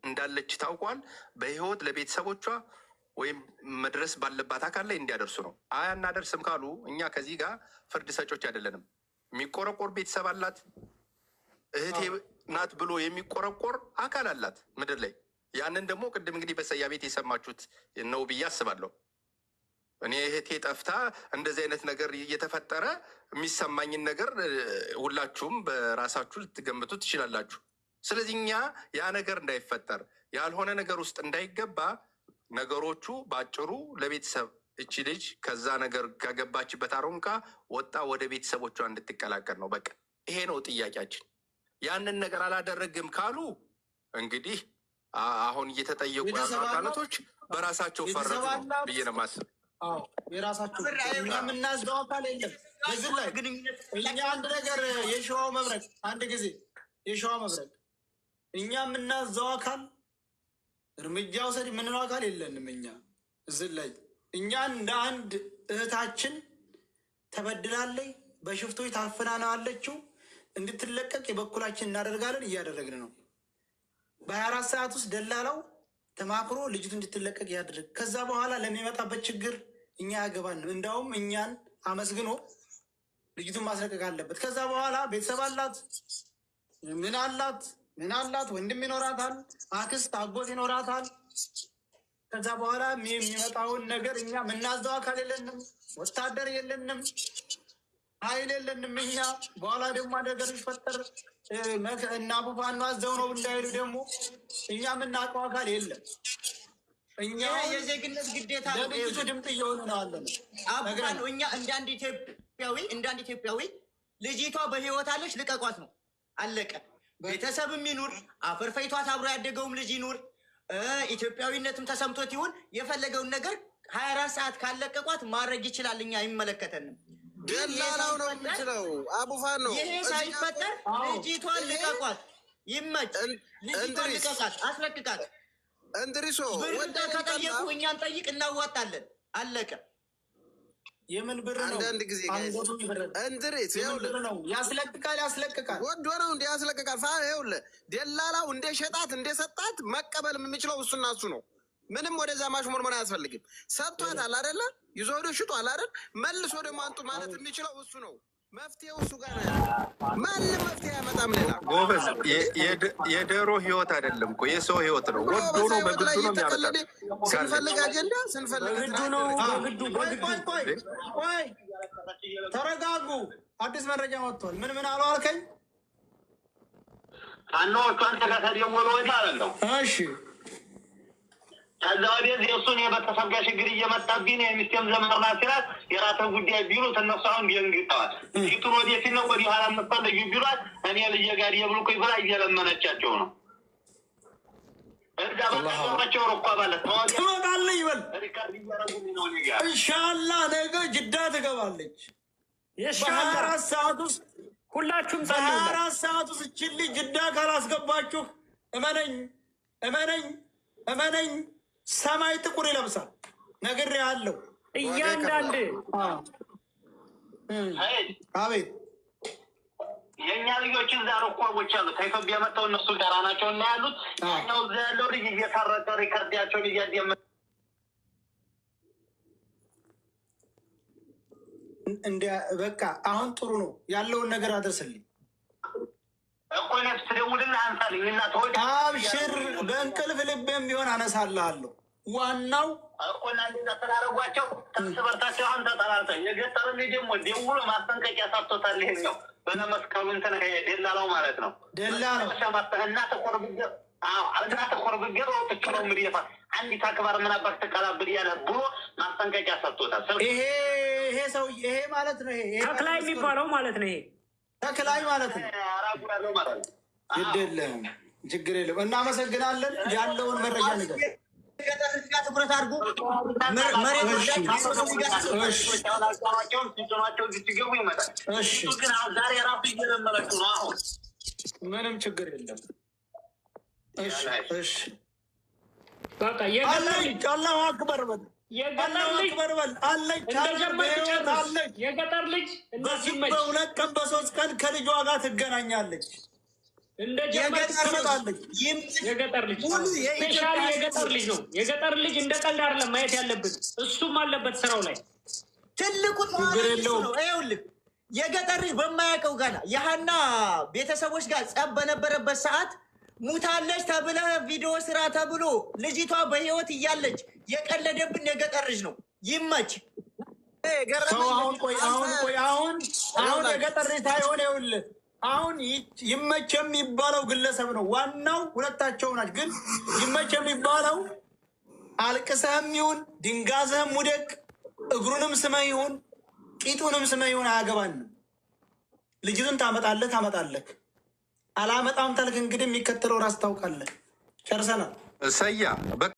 እንዳለች ታውቋል። በህይወት ለቤተሰቦቿ ወይም መድረስ ባለባት አካል ላይ እንዲያደርሱ ነው። አናደርስም ካሉ እኛ ከዚህ ጋር ፍርድ ሰጮች አይደለንም። የሚቆረቆር ቤተሰብ አላት፣ እህቴ ናት ብሎ የሚቆረቆር አካል አላት ምድር ላይ። ያንን ደግሞ ቅድም እንግዲህ በሰያ ቤት የሰማችሁት ነው ብዬ አስባለሁ። እኔ እህቴ ጠፍታ እንደዚህ አይነት ነገር እየተፈጠረ የሚሰማኝን ነገር ሁላችሁም በራሳችሁ ልትገምቱ ትችላላችሁ። ስለዚህ እኛ ያ ነገር እንዳይፈጠር ያልሆነ ነገር ውስጥ እንዳይገባ ነገሮቹ በአጭሩ ለቤተሰብ እቺ ልጅ ከዛ ነገር ከገባችበት አሮንቃ ወጣ ወደ ቤተሰቦቿ እንድትቀላቀል ነው። በቃ ይሄ ነው ጥያቄያችን። ያንን ነገር አላደረግም ካሉ እንግዲህ አሁን እየተጠየቁ ያሉ አካላቶች በራሳቸው ፈረዱ ብዬ ነው የማስብ። የራሳቸው የምናዝደው አካል የለም። በዚህ ላይ እኛ አንድ ነገር የሸዋው መብረቅ አንድ ጊዜ የሸዋው መብረቅ እኛ የምናዘው አካል እርምጃ ውሰድ የምንለው አካል የለንም። እኛ እዚህ ላይ እኛ እንደ አንድ እህታችን ተበድላለች፣ በሽፍቶች ታፍና ነው አለችው፣ እንድትለቀቅ የበኩላችን እናደርጋለን፣ እያደረግን ነው። በ24 ሰዓት ውስጥ ደላላው ተማክሮ ልጅቱ እንድትለቀቅ ያድርግ። ከዛ በኋላ ለሚመጣበት ችግር እኛ ያገባንም። እንዳውም እኛን አመስግኖ ልጅቱን ማስለቀቅ አለበት። ከዛ በኋላ ቤተሰብ አላት፣ ምን አላት፣ ወንድም ይኖራታል፣ አክስት አጎት ይኖራታል። ከዛ በኋላ የሚመጣውን ነገር እኛ የምናዘው አካል የለንም፣ ወታደር የለንም፣ ኃይል የለንም። እኛ በኋላ ደግሞ ነገር ይፈጠር እና ቡፋን አዘው ነው እንዳይሉ ደግሞ እኛ የምናውቀው አካል የለም። እኛ የዜግነት ግዴታ ለልጅቱ ድምፅ እየሆኑ ነው አለ ነው። እኛ እንዳንድ ኢትዮጵያዊ ልጅቷ በህይወት አለች፣ ልቀቋት ነው አለቀ። ቤተሰብም ይኑር አፈር ፈይቷት አብሮ ያደገውም ልጅ ይኑር ኢትዮጵያዊነትም ተሰምቶት ይሁን የፈለገውን ነገር 24 ሰዓት ካለቀቋት ማድረግ ይችላል። እኛ አይመለከተንም። ደላላው ነው የሚችለው። አቡፋን ነው። ይሄ ሳይፈጠር ልጅቷን ልቀቋት፣ ይመች፣ ልጅቷን ልቀቃት፣ አስለቅቃት። እንድሪሶ ወደ ከጠየቁ እኛን ጠይቅ፣ እናዋጣለን፣ አለቀ። የምን ብር ነው? አንዳንድ ጊዜ እንድሪስ ነው ያስለቅቃል። ወዶ ነው እንደ ያስለቅቃል። ይኸውልህ ደላላው እንደ ሸጣት እንደ ሰጣት መቀበል የሚችለው እሱና እሱ ነው። ምንም ወደዛ ማሽሞርሞን አያስፈልግም። ሰጥቷታል አይደለ? ይዞ ወደ ሽጧል አይደል? መልሶ ደግሞ አንጡ ማለት የሚችለው እሱ ነው። መፍትሄው እሱ ጋር ነው። ማንም መፍትሄ ያመጣም ሌላ ጎበዝ። የዶሮ ህይወት አይደለም እኮ የሰው ህይወት ነው። ወዶ ነው በግዱ ነው የሚያመጣው። ስንፈልግ አጀንዳ ስንፈልግ ግዱ ነው። ቆይ ተረጋጉ። አዲስ መረጃ ወጥቷል። ምን አሉ አልከኝ? አኖቹ አንተ ጋር ተደወሉ ወይ ማለት ነው? እሺ ከዛ ወዲህ እሱን የቤተሰብ ጋር ችግር እየመጣብኝ ነው። የሚስቴም ዘመርና ሲላት የራስን ጉዳይ ቢሉት እነሱ አሁን ደንግጠዋል። ፊቱን ወዴት ነው ወዲህ ኋላ የምትፈልጊ ቢሏት እኔ ልጄ ጋር የብሉኩኝ ብላ እየለመነቻቸው ነው። እዛ በቃቸው ሩኳ ማለት ነው። ትመጣለች ይበል ሪካርድ እያረጉኝ ነው። እኔ ጋር ኢንሻአላህ ነገ ጅዳ ትገባለች። በ24 ሰዓት ውስጥ ሁላችሁም በ24 ሰዓት ውስጥ እችን ልጅ ጅዳ ካላስገባችሁ እመነኝ ሰማይ ጥቁር ይለብሳል። ነግሬሃለሁ። እያንዳንድ አቤት የእኛ ልጆች እዛ ሩኳቦች አሉ። ከኢትዮጵያ መጥተው እነሱ ጋራ ናቸው እና ያሉት ያኛው እዛ ያለው ልጅ እየሰረቀ ሪከርዳቸውን እያደመ በቃ አሁን ጥሩ ነው ያለውን ነገር አድርስልኝ እኮ ነፍስ ደውልና አንሳልኝ እና አብሽር። በእንቅልፍ ልቤም ቢሆን አነሳልሃለሁ። ዋናው እኮ እናንተ ተላረጓቸው ተስበርታቸው አሁን ተጠራርተ የገጠር ልጅ ደግሞ ደውሎ ማስጠንቀቂያ ሳትቶታል። ይሄኛው በነመስከሩ እንትን ደላላው ማለት ነው። ደላላው እና ተቆርብገር እና ተቆርብገር ወጥቶ ምሪፋ አንዲት አክባር ምን አባክ ተቀላብድ ያለ ብሎ ማስጠንቀቂያ ሳትቶታል። ይሄ ሰው ይሄ ማለት ነው። ይሄ ተክላይ የሚባለው ማለት ነው። ይሄ ተክላይ ማለት ነው። አራጉ ያለው ማለት ነው። ይደለም ችግር የለም። እናመሰግናለን። ያለውን መረጃ ነገር ትኩረት አድርጉ። ምንም ችግር የለም። በቃ አላሁ አክበር በል፣ የገጠር ልጅ በ2 ቀን በ3 ቀን ከልጇ ጋር ትገናኛለች። እንደ የገጠር ልጅ ስፔሻሊ የገጠር ልጅ ነው። የገጠር ልጅ እንደ ቀልድ አይደለም ማየት ያለብን። እሱም አለበት ስራው ላይ ትልቁ ነው። ይኸውልህ የገጠር ልጅ በማያውቀው ገና የሀና ቤተሰቦች ጋር ጸብ በነበረበት ሰዓት ሙታለች ተብለ ቪዲዮ ስራ ተብሎ ልጅቷ በህይወት እያለች የቀለደብን የገጠር ልጅ ነው። ይመች አሁን የገጠር ልጅ ታይሆን ይኸውልህ አሁን ይመች የሚባለው ግለሰብ ነው። ዋናው ሁለታቸው ናቸው። ግን ይመች የሚባለው አልቅሰህም ይሁን ድንጋዝህም ውደቅ እግሩንም ስመህ ይሁን ቂጡንም ስመህ ይሁን አያገባንም። ልጅቱን ታመጣለህ አላመጣም ታልክ እንግዲህ የሚከተለው ራስ ታውቃለህ። ጨርሰናል። እሰያ